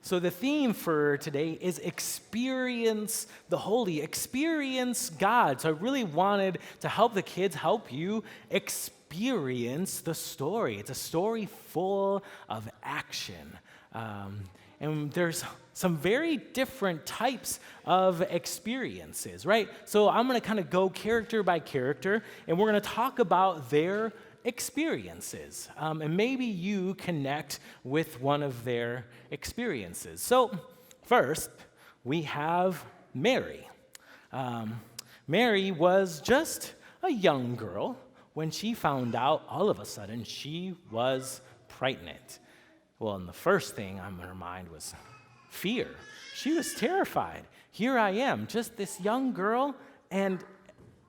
So the theme for today is experience the holy, experience God. So I really wanted to help the kids, help you experience the story. It's a story full of action. And there's some very different types of experiences, right? So I'm going to kind of go character by character, and we're going to talk about their experiences. And maybe you connect with one of their experiences. So first, we have Mary. Mary was just a young girl when she found out all of a sudden she was pregnant. Well, and the first thing on her mind was fear. She was terrified. Here I am, just this young girl, and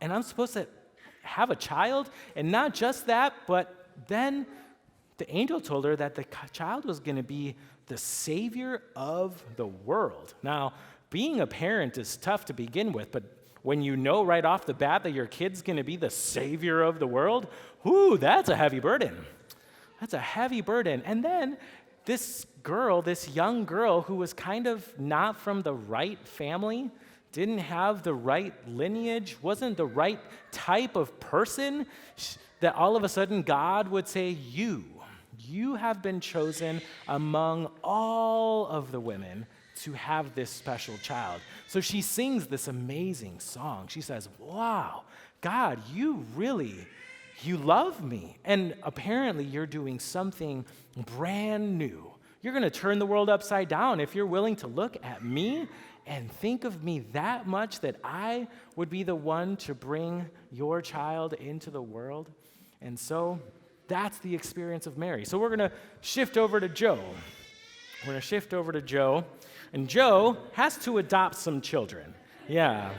I'm supposed to have a child, and not just that, but then the angel told her that the child was going to be the savior of the world. Now, being a parent is tough to begin with, but when you know right off the bat that your kid's going to be the savior of the world, whoo, that's a heavy burden. That's a heavy burden. And then this girl, this young girl who was kind of not from the right family, didn't have the right lineage, wasn't the right type of person, that all of a sudden God would say, you have been chosen among all of the women to have this special child. So she sings this amazing song. She says, wow, God, you love me. And apparently you're doing something brand new. You're going to turn the world upside down if you're willing to look at me and think of me that much that I would be the one to bring your child into the world. And so that's the experience of Mary. So we're going to shift over to Joe. And Joe has to adopt some children. Yeah,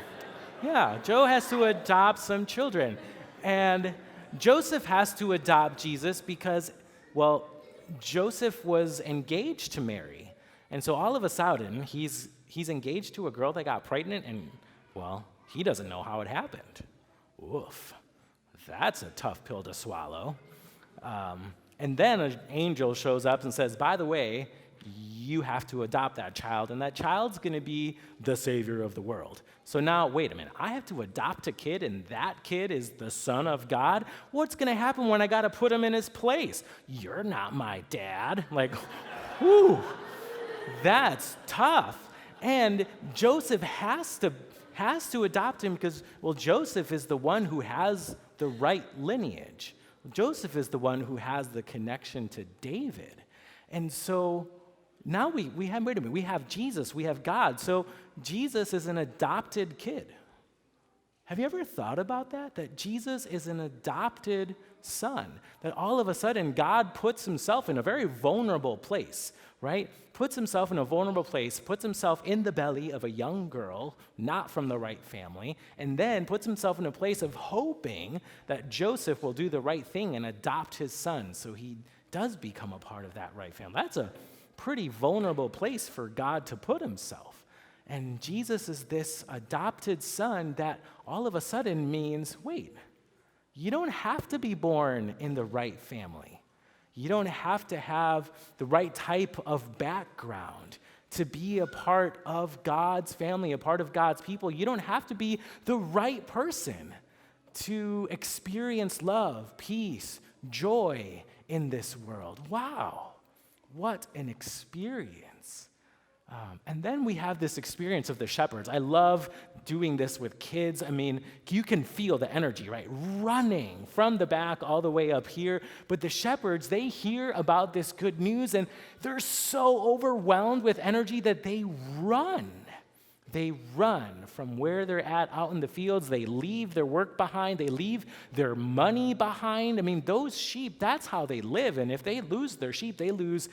Joe has to adopt some children. And Joseph has to adopt Jesus because, well, Joseph was engaged to Mary. And so all of a sudden, he's engaged to a girl that got pregnant, and, well, he doesn't know how it happened. Oof, that's a tough pill to swallow. And then an angel shows up and says, by the way, you have to adopt that child, and that child's going to be the savior of the world. So now, wait a minute, I have to adopt a kid, and that kid is the Son of God? What's going to happen when I got to put him in his place? You're not my dad. Like, whew, that's tough. And Joseph has to adopt him because, well, Joseph is the one who has the right lineage. Joseph is the one who has the connection to David. And so now we have Jesus, we have God. So Jesus is an adopted kid. Have you ever thought about that? That Jesus is an adopted son. That all of a sudden God puts himself in a very vulnerable place, right? Puts himself in a vulnerable place, puts himself in the belly of a young girl, not from the right family, and then puts himself in a place of hoping that Joseph will do the right thing and adopt his son so he does become a part of that right family. That's a pretty vulnerable place for God to put himself. And Jesus is this adopted son that all of a sudden means, wait, you don't have to be born in the right family. You don't have to have the right type of background to be a part of God's family, a part of God's people. You don't have to be the right person to experience love, peace, joy in this world. Wow, what an experience. And then we have this experience of the shepherds. I love doing this with kids. I mean, you can feel the energy, right? Running from the back all the way up here. But the shepherds, they hear about this good news, and they're so overwhelmed with energy that they run. They run from where they're at out in the fields. They leave their work behind. They leave their money behind. I mean, those sheep, that's how they live. And if they lose their sheep, they lose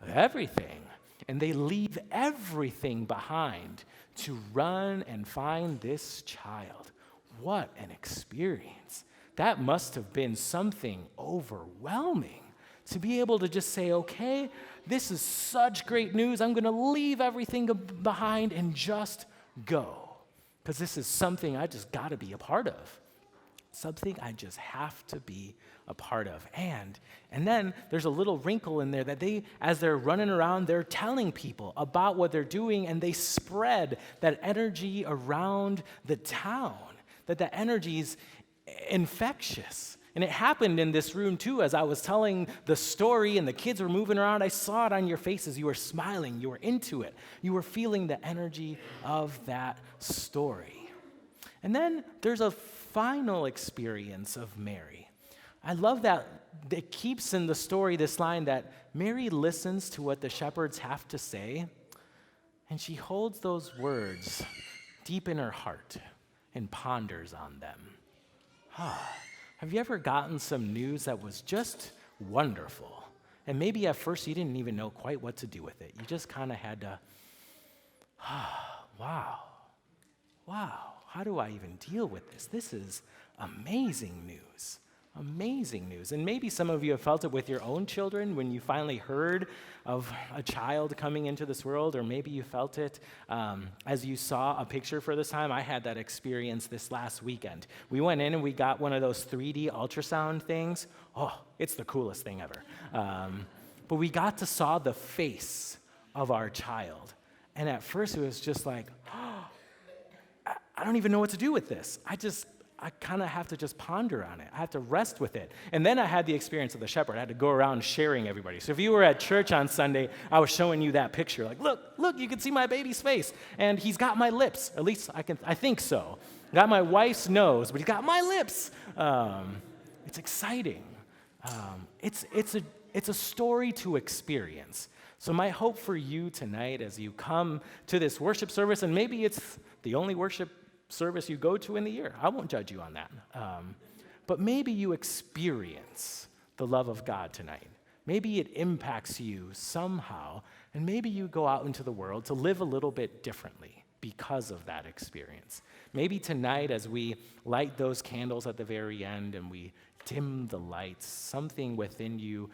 everything. And they leave everything behind to run and find this child. What an experience. That must have been something overwhelming to be able to just say, okay, this is such great news. I'm going to leave everything behind and just go, because this is something I just got to be a part of. something I just have to be a part of. And then there's a little wrinkle in there that as they're running around, they're telling people about what they're doing, and they spread that energy around the town, that the energy's infectious. And it happened in this room too. As I was telling the story and the kids were moving around, I saw it on your faces. You were smiling, you were into it, you were feeling the energy of that story. And then there's a final experience of Mary. I love that it keeps in the story this line that Mary listens to what the shepherds have to say, and she holds those words deep in her heart and ponders on them. Have you ever gotten some news that was just wonderful? And maybe at first you didn't even know quite what to do with it. You just kind of had to, wow, how do I even deal with this? This is amazing news. Amazing news. And maybe some of you have felt it with your own children when you finally heard of a child coming into this world, or maybe you felt it as you saw a picture for this time. I had that experience this last weekend. We went in and we got one of those 3D ultrasound things. Oh, it's the coolest thing ever. But we got to saw the face of our child. And at first it was just like, I don't even know what to do with this. I kind of have to just ponder on it. I have to rest with it. And then I had the experience of the shepherd. I had to go around sharing everybody. So if you were at church on Sunday, I was showing you that picture. Like, look, you can see my baby's face. And he's got my lips. At least I think so. Got my wife's nose, but he's got my lips. It's exciting. It's a story to experience. So my hope for you tonight as you come to this worship service, and maybe it's the only worship service you go to in the year. I won't judge you on that. But maybe you experience the love of God tonight. Maybe it impacts you somehow, and maybe you go out into the world to live a little bit differently because of that experience. Maybe tonight, as we light those candles at the very end and we dim the lights, something within you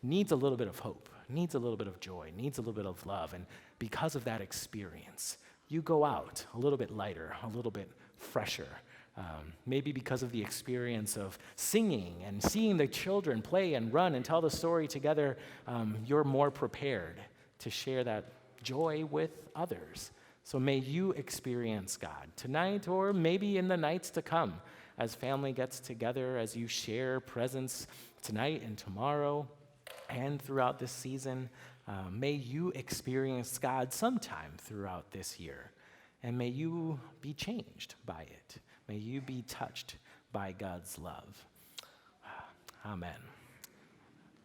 needs a little bit of hope, needs a little bit of joy, needs a little bit of love, and because of that experience, you go out a little bit lighter, a little bit fresher. Maybe because of the experience of singing and seeing the children play and run and tell the story together, you're more prepared to share that joy with others. So may you experience God tonight, or maybe in the nights to come as family gets together, as you share presence tonight and tomorrow and throughout this season. May you experience God sometime throughout this year, and may you be changed by it. May you be touched by God's love. Amen.